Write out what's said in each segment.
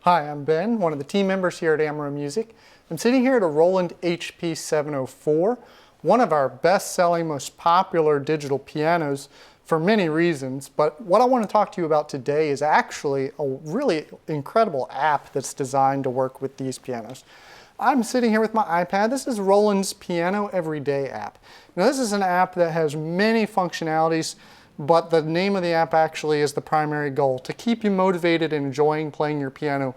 Hi, I'm Ben, one of the team members here at Amaro Music. I'm sitting here at a Roland HP 704, one of our best-selling, most popular digital pianos for many reasons. But what I want to talk to you about today is actually a really incredible app that's designed to work with these pianos. I'm sitting here with my iPad. This is Roland's Piano Every app. Now, this is an app that has many functionalities, but the name of the app actually is the primary goal, to keep you motivated and enjoying playing your piano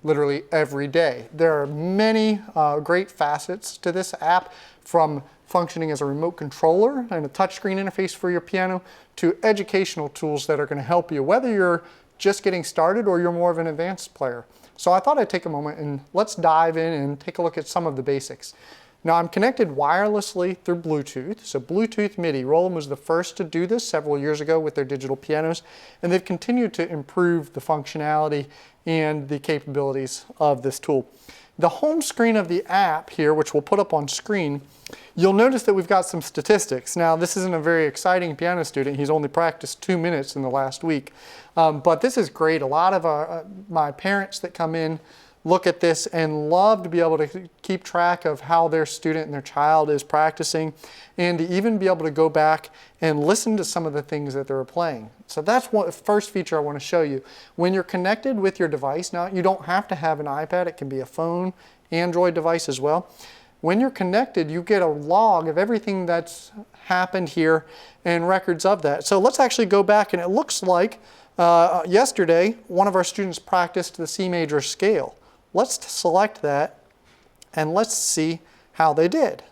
literally every day. There are many great facets to this app, from functioning as a remote controller and a touchscreen interface for your piano to educational tools that are going to help you, whether you're just getting started or you're more of an advanced player. So I thought I'd take a moment and let's dive in and take a look at some of the basics. Now, I'm connected wirelessly through Bluetooth, so Bluetooth MIDI. Roland was the first to do this several years ago with their digital pianos, and they've continued to improve the functionality and the capabilities of this tool. The home screen of the app here, which we'll put up on screen, you'll notice that we've got some statistics. Now, this isn't a very exciting piano student. He's only practiced 2 minutes in the last week. But this is great. A lot of my parents that come in look at this and love to be able to keep track of how their student and their child is practicing, and to even be able to go back and listen to some of the things that they're playing. So that's the first feature I want to show you. When you're connected with your device, now you don't have to have an iPad, it can be a phone, Android device as well. When you're connected, you get a log of everything that's happened here and records of that. So let's actually go back, and it looks like yesterday one of our students practiced the C major scale. Let's select that and let's see how they did.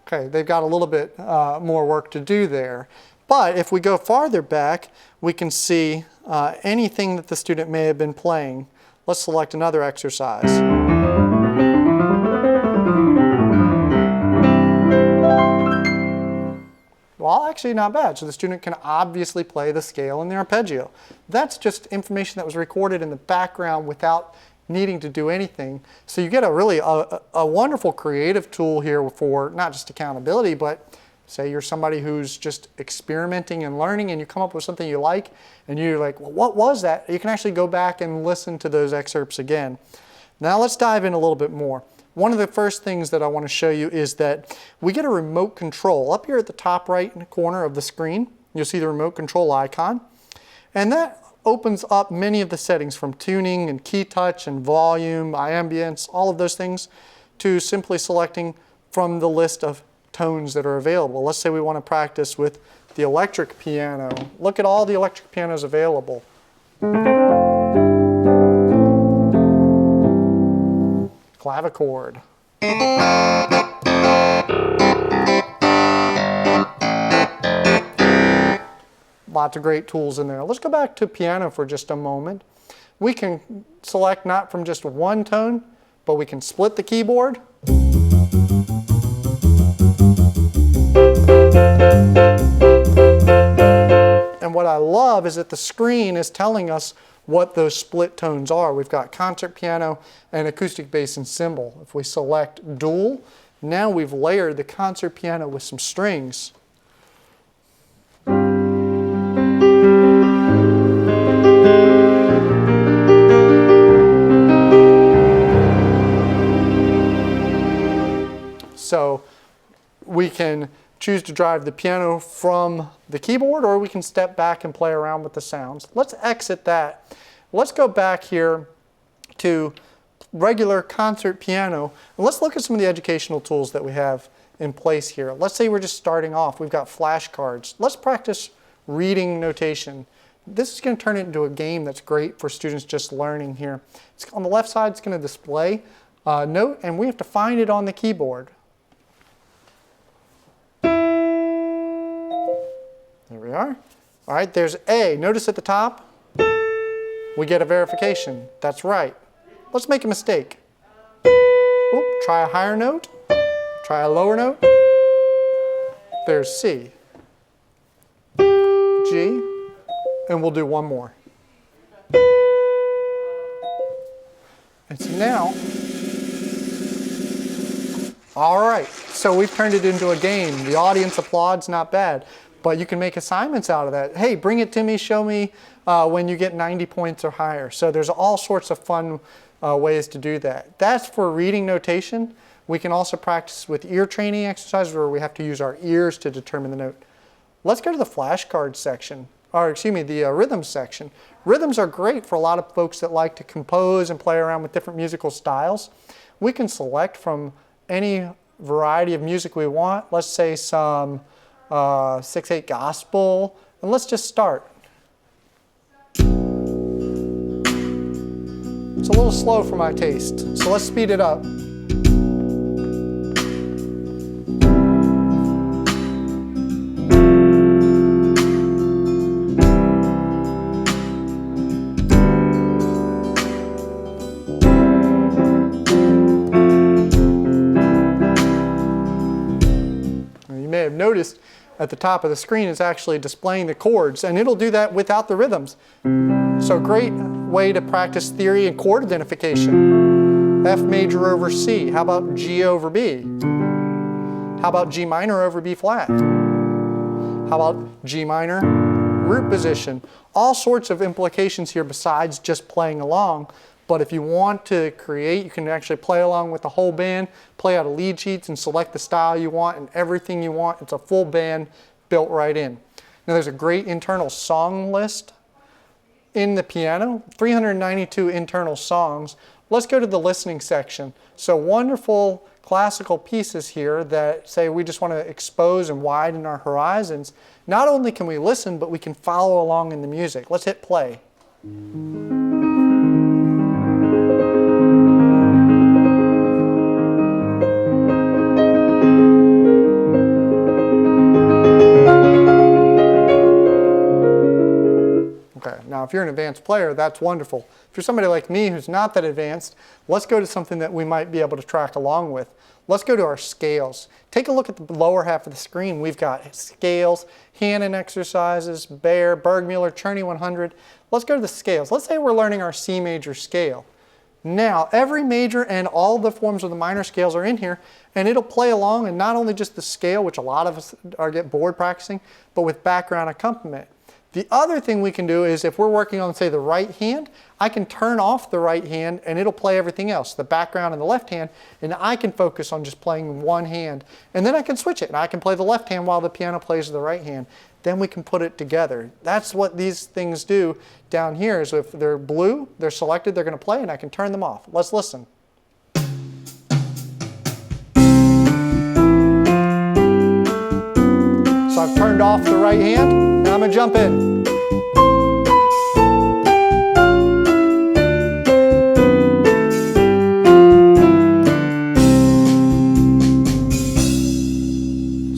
Okay, they've got a little bit more work to do there. But if we go farther back, we can see anything that the student may have been playing. Let's select another exercise. Well, actually not bad. So the student can obviously play the scale and the arpeggio. That's just information that was recorded in the background without needing to do anything. So you get a really a wonderful creative tool here for not just accountability, but say you're somebody who's just experimenting and learning, and you come up with something you like, and you're like, well, what was that? You can actually go back and listen to those excerpts again. Now let's dive in a little bit more. One of the first things that I want to show you is that we get a remote control. Up here at the top right corner of the screen, you'll see the remote control icon. And that opens up many of the settings, from tuning and key touch and volume, ambience, all of those things, to simply selecting from the list of tones that are available. Let's say we want to practice with the electric piano. Look at all the electric pianos available. Clavichord. Lots of great tools in there. Let's go back to piano for just a moment. We can select not from just one tone, but we can split the keyboard. And what I love is that the screen is telling us what those split tones are. We've got concert piano and acoustic bass and cymbal. If we select dual, now we've layered the concert piano with some strings. So we can choose to drive the piano from the keyboard, or we can step back and play around with the sounds. Let's exit that. Let's go back here to regular concert piano, and let's look at some of the educational tools that we have in place here. Let's say we're just starting off. We've got flashcards. Let's practice reading notation. This is going to turn it into a game that's great for students just learning here. On the left side, it's going to display a note, and we have to find it on the keyboard. There we are. All right, there's A. Notice at the top, we get a verification. That's right. Let's make a mistake. Oop, try a higher note. Try a lower note. There's C. G. And we'll do one more. And so now, all right, so we've turned it into a game. The audience applauds, not bad. But you can make assignments out of that. Hey, bring it to me, show me when you get 90 points or higher. So there's all sorts of fun ways to do that. That's for reading notation. We can also practice with ear training exercises where we have to use our ears to determine the note. Let's go to the flashcard section, or excuse me, the rhythm section. Rhythms are great for a lot of folks that like to compose and play around with different musical styles. We can select from any variety of music we want. Let's say some 6/8 gospel, and let's just start. It's a little slow for my taste, so let's speed it up. Noticed at the top of the screen is actually displaying the chords, and it'll do that without the rhythms. So great way to practice theory and chord identification. F major over C. How about G over B? How about G minor over B flat? How about G minor root position? All sorts of implications here besides just playing along. But if you want to create, you can actually play along with the whole band, play out of lead sheets and select the style you want and everything you want. It's a full band built right in. Now there's a great internal song list in the piano, 392 internal songs. Let's go to the listening section. So wonderful classical pieces here that say we just want to expose and widen our horizons. Not only can we listen, but we can follow along in the music. Let's hit play. Now, if you're an advanced player, that's wonderful. If you're somebody like me who's not that advanced, let's go to something that we might be able to track along with. Let's go to our scales. Take a look at the lower half of the screen. We've got scales, Hannon exercises, Baer, Bergmuller, Czerny 100. Let's go to the scales. Let's say we're learning our C major scale. Now, every major and all the forms of the minor scales are in here, and it'll play along, and not only just the scale, which a lot of us get bored practicing, but with background accompaniment. The other thing we can do is if we're working on, say, the right hand, I can turn off the right hand and it'll play everything else, the background and the left hand, and I can focus on just playing one hand. And then I can switch it and I can play the left hand while the piano plays the right hand. Then we can put it together. That's what these things do down here is if they're blue, they're selected, they're going to play, and I can turn them off. Let's listen. So I've turned off the right hand, and I'm going to jump in.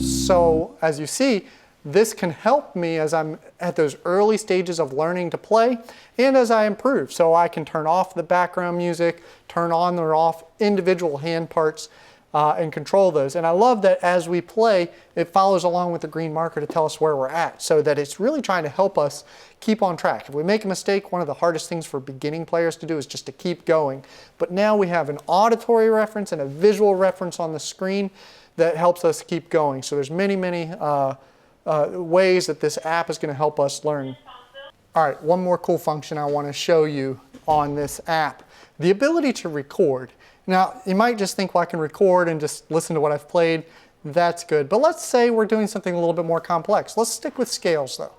So, as you see, this can help me as I'm at those early stages of learning to play and as I improve. So I can turn off the background music, turn on or off individual hand parts, and control those. And I love that as we play, it follows along with the green marker to tell us where we're at, so that it's really trying to help us keep on track. If we make a mistake, one of the hardest things for beginning players to do is just to keep going. But now we have an auditory reference and a visual reference on the screen that helps us keep going. So there's many, many ways that this app is going to help us learn. All right, one more cool function I want to show you on this app. The ability to record. Now, you might just think, well, I can record and just listen to what I've played. That's good. But let's say we're doing something a little bit more complex. Let's stick with scales, though.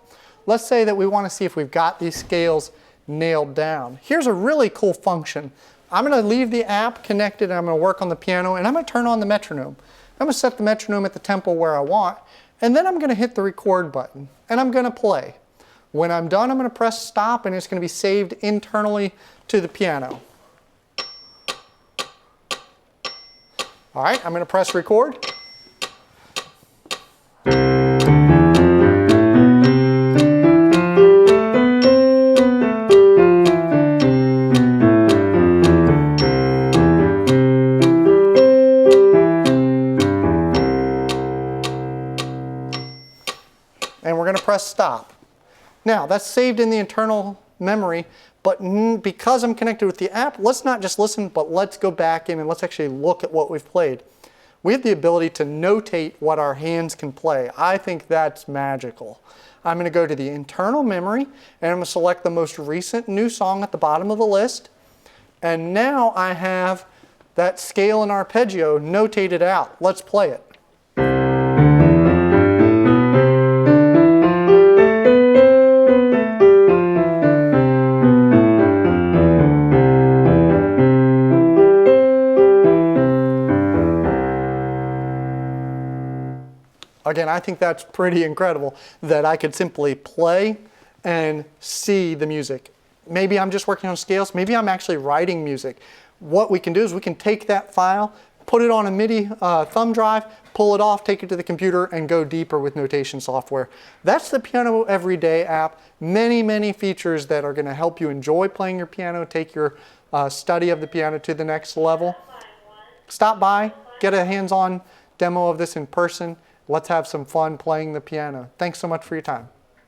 Let's say that we want to see if we've got these scales nailed down. Here's a really cool function. I'm going to leave the app connected, and I'm going to work on the piano, and I'm going to turn on the metronome. I'm going to set the metronome at the tempo where I want, and then I'm going to hit the record button, and I'm going to play. When I'm done, I'm going to press stop, and it's going to be saved internally to the piano. All right, I'm going to press record. And we're going to press stop. Now, that's saved in the internal memory, but because I'm connected with the app, let's not just listen, but let's go back in and let's actually look at what we've played. we have the ability to notate what our hands can play. I think that's magical. I'm going to go to the internal memory, and I'm going to select the most recent new song at the bottom of the list. And now I have that scale and arpeggio notated out. Let's play it. Again, I think that's pretty incredible that I could simply play and see the music. Maybe I'm just working on scales. Maybe I'm actually writing music. What we can do is we can take that file, put it on a MIDI thumb drive, pull it off, take it to the computer, and go deeper with notation software. That's the Piano Everyday app. Many, many features that are going to help you enjoy playing your piano, take your study of the piano to the next level. Stop by, get a hands-on demo of this in person. Let's have some fun playing the piano. Thanks so much for your time.